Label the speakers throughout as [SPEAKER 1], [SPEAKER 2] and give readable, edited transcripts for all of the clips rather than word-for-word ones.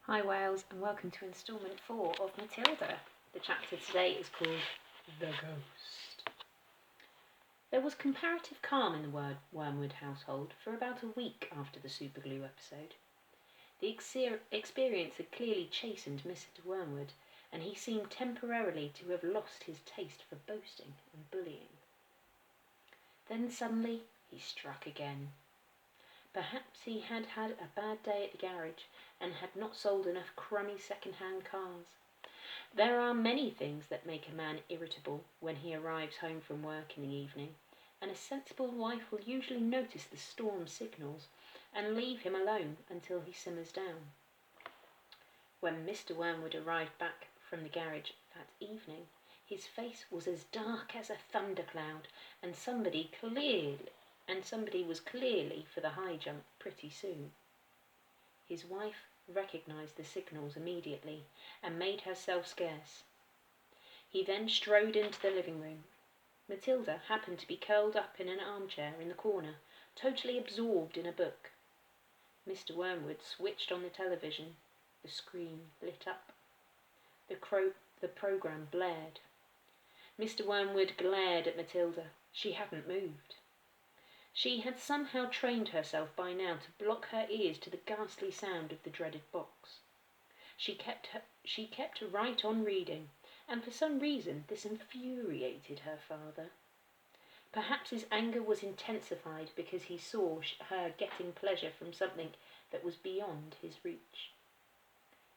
[SPEAKER 1] Hi Wales, and welcome to instalment 4 of Matilda. The chapter today is called The Ghost. There was comparative calm in the Wormwood household for about a week after the superglue episode. The experience had clearly chastened Mr. Wormwood, and he seemed temporarily to have lost his taste for boasting and bullying. Then suddenly he struck again. Perhaps he had had a bad day at the garage and had not sold enough crummy second-hand cars. There are many things that make a man irritable when he arrives home from work in the evening, and a sensible wife will usually notice the storm signals and leave him alone until he simmers down. When Mr. Wormwood arrived back from the garage that evening, his face was as dark as a thundercloud, and somebody was clearly for the high jump pretty soon. His wife recognised the signals immediately and made herself scarce. He then strode into the living room. Matilda happened to be curled up in an armchair in the corner, totally absorbed in a book. Mr. Wormwood switched on the television. The screen lit up. The programme blared. Mr. Wormwood glared at Matilda. She hadn't moved. She had somehow trained herself by now to block her ears to the ghastly sound of the dreaded box. She kept right on reading, and for some reason this infuriated her father. Perhaps his anger was intensified because he saw her getting pleasure from something that was beyond his reach.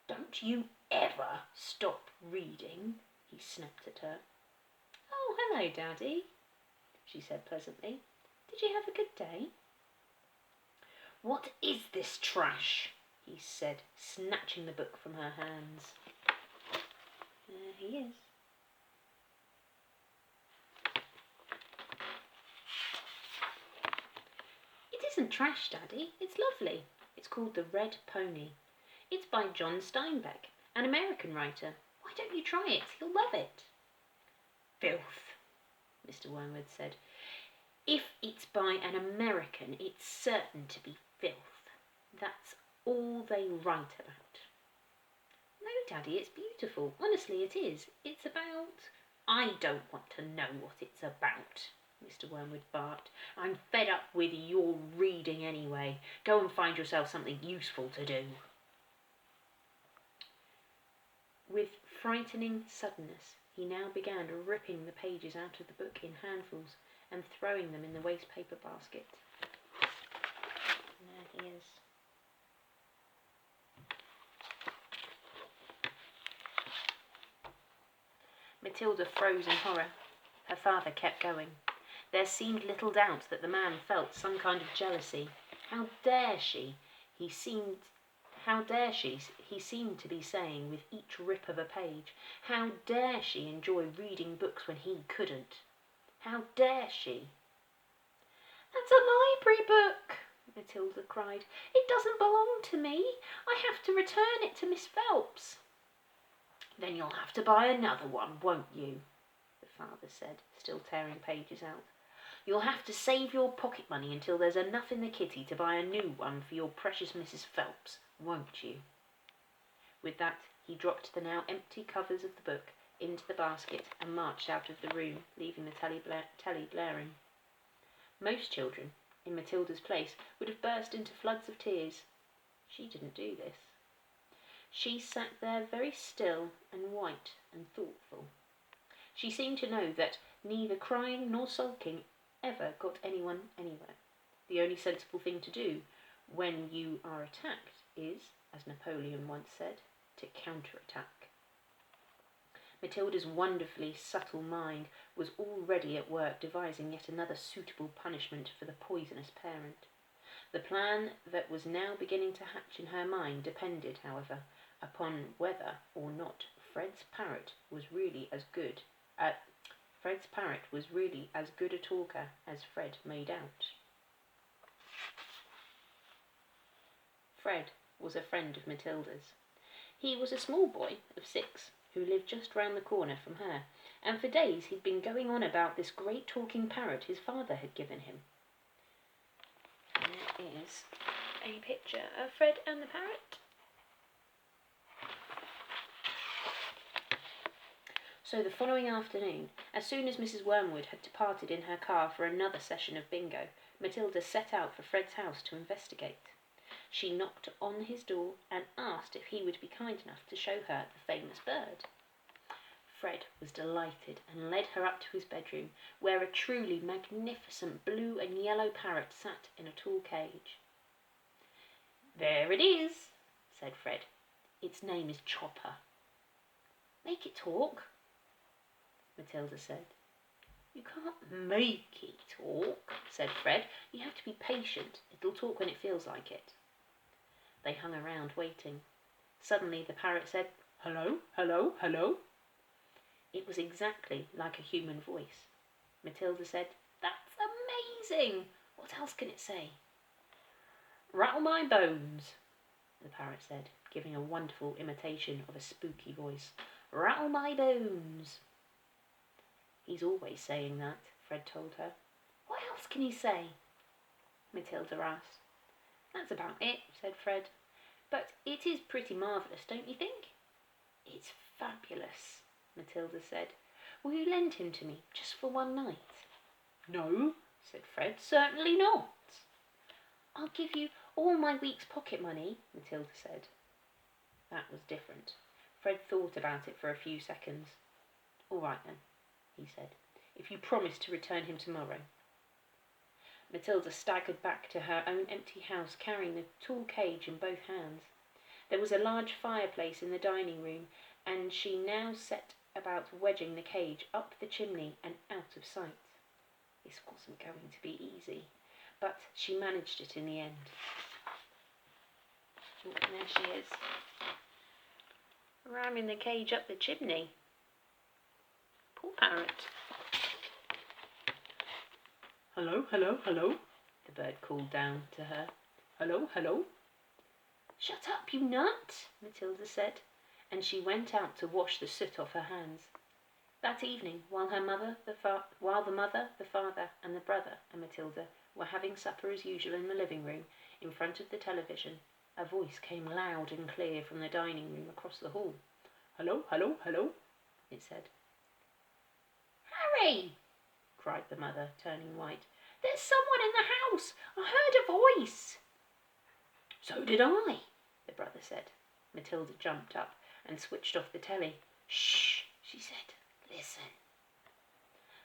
[SPEAKER 1] "Don't you ever stop reading," he snapped at her. "Oh, hello, Daddy," she said pleasantly. "Did you have a good day?" "What is this trash?" he said, snatching the book from her hands. There he is. "It isn't trash, Daddy. It's lovely. It's called The Red Pony. It's by John Steinbeck, an American writer. Why don't you try it? You'll love it." "Filth," Mr. Wormwood said. "If it's by an American, it's certain to be filth. That's all they write about." "No, Daddy, it's beautiful. Honestly, it is. It's about—" "I don't want to know what it's about," Mr. Wormwood barked. "I'm fed up with your reading anyway. Go and find yourself something useful to do." With frightening suddenness, he now began ripping the pages out of the book in handfuls and throwing them in the waste paper basket. And there he is. Matilda froze in horror. Her father kept going. There seemed little doubt that the man felt some kind of jealousy. How dare she? He seemed to be saying with each rip of a page. How dare she enjoy reading books when he couldn't? How dare she? "That's a library book," Matilda cried. "It doesn't belong to me. I have to return it to Miss Phelps." "Then you'll have to buy another one, won't you?" the father said, still tearing pages out. "You'll have to save your pocket money until there's enough in the kitty to buy a new one for your precious Mrs. Phelps, won't you?" With that, he dropped the now empty covers of the book into the basket and marched out of the room, leaving the telly blaring. Most children, in Matilda's place, would have burst into floods of tears. She didn't do this. She sat there very still and white and thoughtful. She seemed to know that neither crying nor sulking ever got anyone anywhere. The only sensible thing to do when you are attacked is, as Napoleon once said, to counterattack. Matilda's wonderfully subtle mind was already at work devising yet another suitable punishment for the poisonous parent. The plan that was now beginning to hatch in her mind depended, however, upon whether or not Fred's parrot was really as good a talker as Fred made out. Fred was a friend of Matilda's. He was a small boy of 6 who lived just round the corner from her, and for days he'd been going on about this great talking parrot his father had given him. And there is a picture of Fred and the parrot. So the following afternoon, as soon as Mrs. Wormwood had departed in her car for another session of bingo, Matilda set out for Fred's house to investigate. She knocked on his door and asked if he would be kind enough to show her the famous bird. Fred was delighted and led her up to his bedroom, where a truly magnificent blue and yellow parrot sat in a tall cage. "There it is," said Fred. "Its name is Chopper." "Make it talk," Matilda said. "You can't make it talk," said Fred. "You have to be patient. It'll talk when it feels like it." They hung around waiting. Suddenly the parrot said, "Hello, hello, hello." It was exactly like a human voice. Matilda said, "That's amazing! What else can it say?" "Rattle my bones," the parrot said, giving a wonderful imitation of a spooky voice. "Rattle my bones." "He's always saying that," Fred told her. "What else can he say?" Matilda asked. "That's about it," said Fred. "But it is pretty marvellous, don't you think?" "It's fabulous," Matilda said. "Will you lend him to me, just for one night?" "No," said Fred, "certainly not." "I'll give you all my week's pocket money," Matilda said. That was different. Fred thought about it for a few seconds. "All right then," he said, "if you promise to return him tomorrow." Matilda staggered back to her own empty house, carrying the tall cage in both hands. There was a large fireplace in the dining room, and she now set about wedging the cage up the chimney and out of sight. This wasn't going to be easy, but she managed it in the end. Oh, and there she is, ramming the cage up the chimney. Poor parrot. "Hello, hello, hello," the bird called down to her. "Hello, hello." "Shut up, you nut," Matilda said, and she went out to wash the soot off her hands. That evening, while the mother, the father, and the brother and Matilda were having supper as usual in the living room, in front of the television, a voice came loud and clear from the dining room across the hall. "Hello, hello, hello," it said. "Harry!" cried the mother, turning white. "There's someone in the house! I heard a voice!" "So did I," the brother said. Matilda jumped up and switched off the telly. "Shh," she said. "Listen."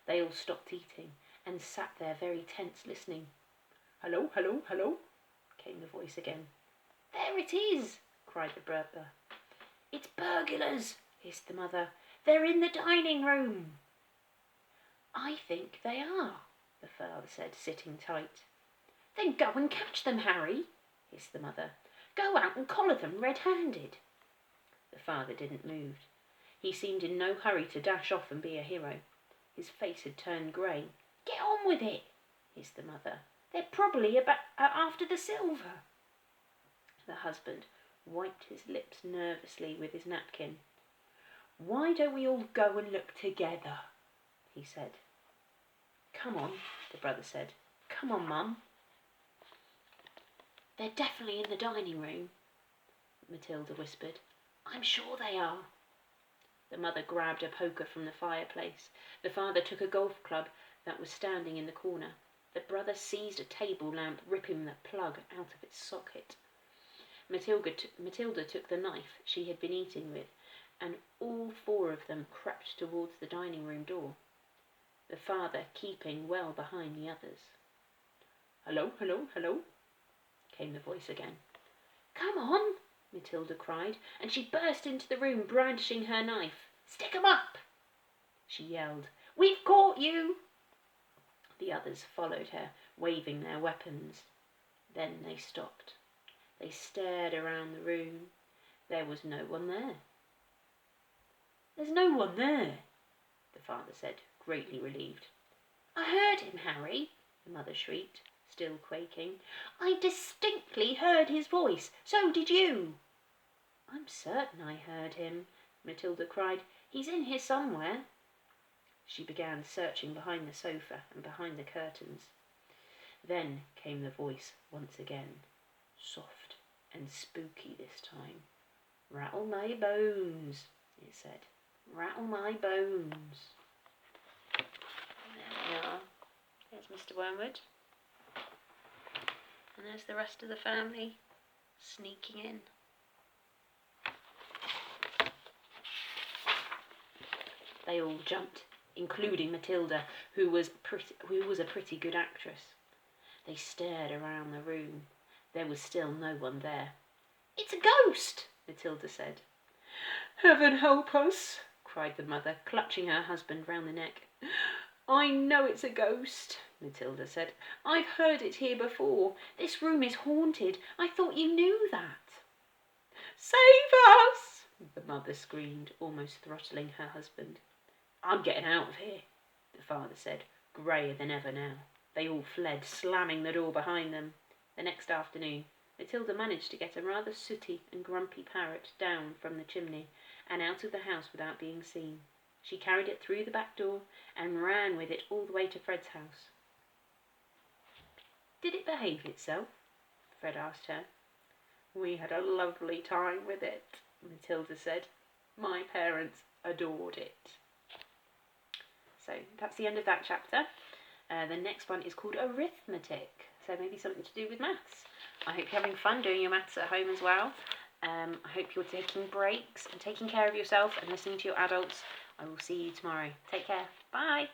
[SPEAKER 1] They all stopped eating and sat there very tense, listening. "Hello, hello, hello," came the voice again. "There it is!" cried the brother. "It's burglars!" hissed the mother. "They're in the dining room." "I think they are," the father said, sitting tight. "Then go and catch them, Harry," hissed the mother. "Go out and collar them red-handed." The father didn't move. He seemed in no hurry to dash off and be a hero. His face had turned grey. "Get on with it," hissed the mother. "They're probably after the silver." The husband wiped his lips nervously with his napkin. "Why don't we all go and look together?" he said. "Come on," the brother said. "Come on, Mum." "They're definitely in the dining room," Matilda whispered. "I'm sure they are." The mother grabbed a poker from the fireplace. The father took a golf club that was standing in the corner. The brother seized a table lamp, ripping the plug out of its socket. Matilda took the knife she had been eating with, and all four of them crept towards the dining room door, the father keeping well behind the others. "Hello, hello, hello," came the voice again. "Come on," Matilda cried, and she burst into the room, brandishing her knife. "Stick 'em up!" she yelled. "We've caught you!" The others followed her, waving their weapons. Then they stopped. They stared around the room. There was no one there. "There's no one there," the father said, greatly relieved. "I heard him, Harry," the mother shrieked, still quaking. "I distinctly heard his voice. So did you." "I'm certain I heard him," Matilda cried. "He's in here somewhere." She began searching behind the sofa and behind the curtains. Then came the voice once again, soft and spooky this time. "Rattle my bones," it said. Rattle my bones. There we are. There's Mr. Wormwood. And there's the rest of the family sneaking in. They all jumped, including Matilda, who was a pretty good actress. They stared around the room. There was still no one there. "It's a ghost!" Matilda said. "Heaven help us!" cried the mother, clutching her husband round the neck. "I know it's a ghost," Matilda said. "I've heard it here before. This room is haunted. I thought you knew that." "Save us!" the mother screamed, almost throttling her husband. "I'm getting out of here," the father said, greyer than ever now. They all fled, slamming the door behind them. The next afternoon, Matilda managed to get a rather sooty and grumpy parrot down from the chimney and out of the house without being seen. She carried it through the back door and ran with it all the way to Fred's house. "Did it behave itself?" Fred asked her. "We had a lovely time with it," Matilda said. "My parents adored it." So that's the end of that chapter. The next one is called Arithmetic, so maybe something to do with maths. I hope you're having fun doing your maths at home as well. I hope you're taking breaks and taking care of yourself and listening to your adults. I will see you tomorrow. Take care. Bye.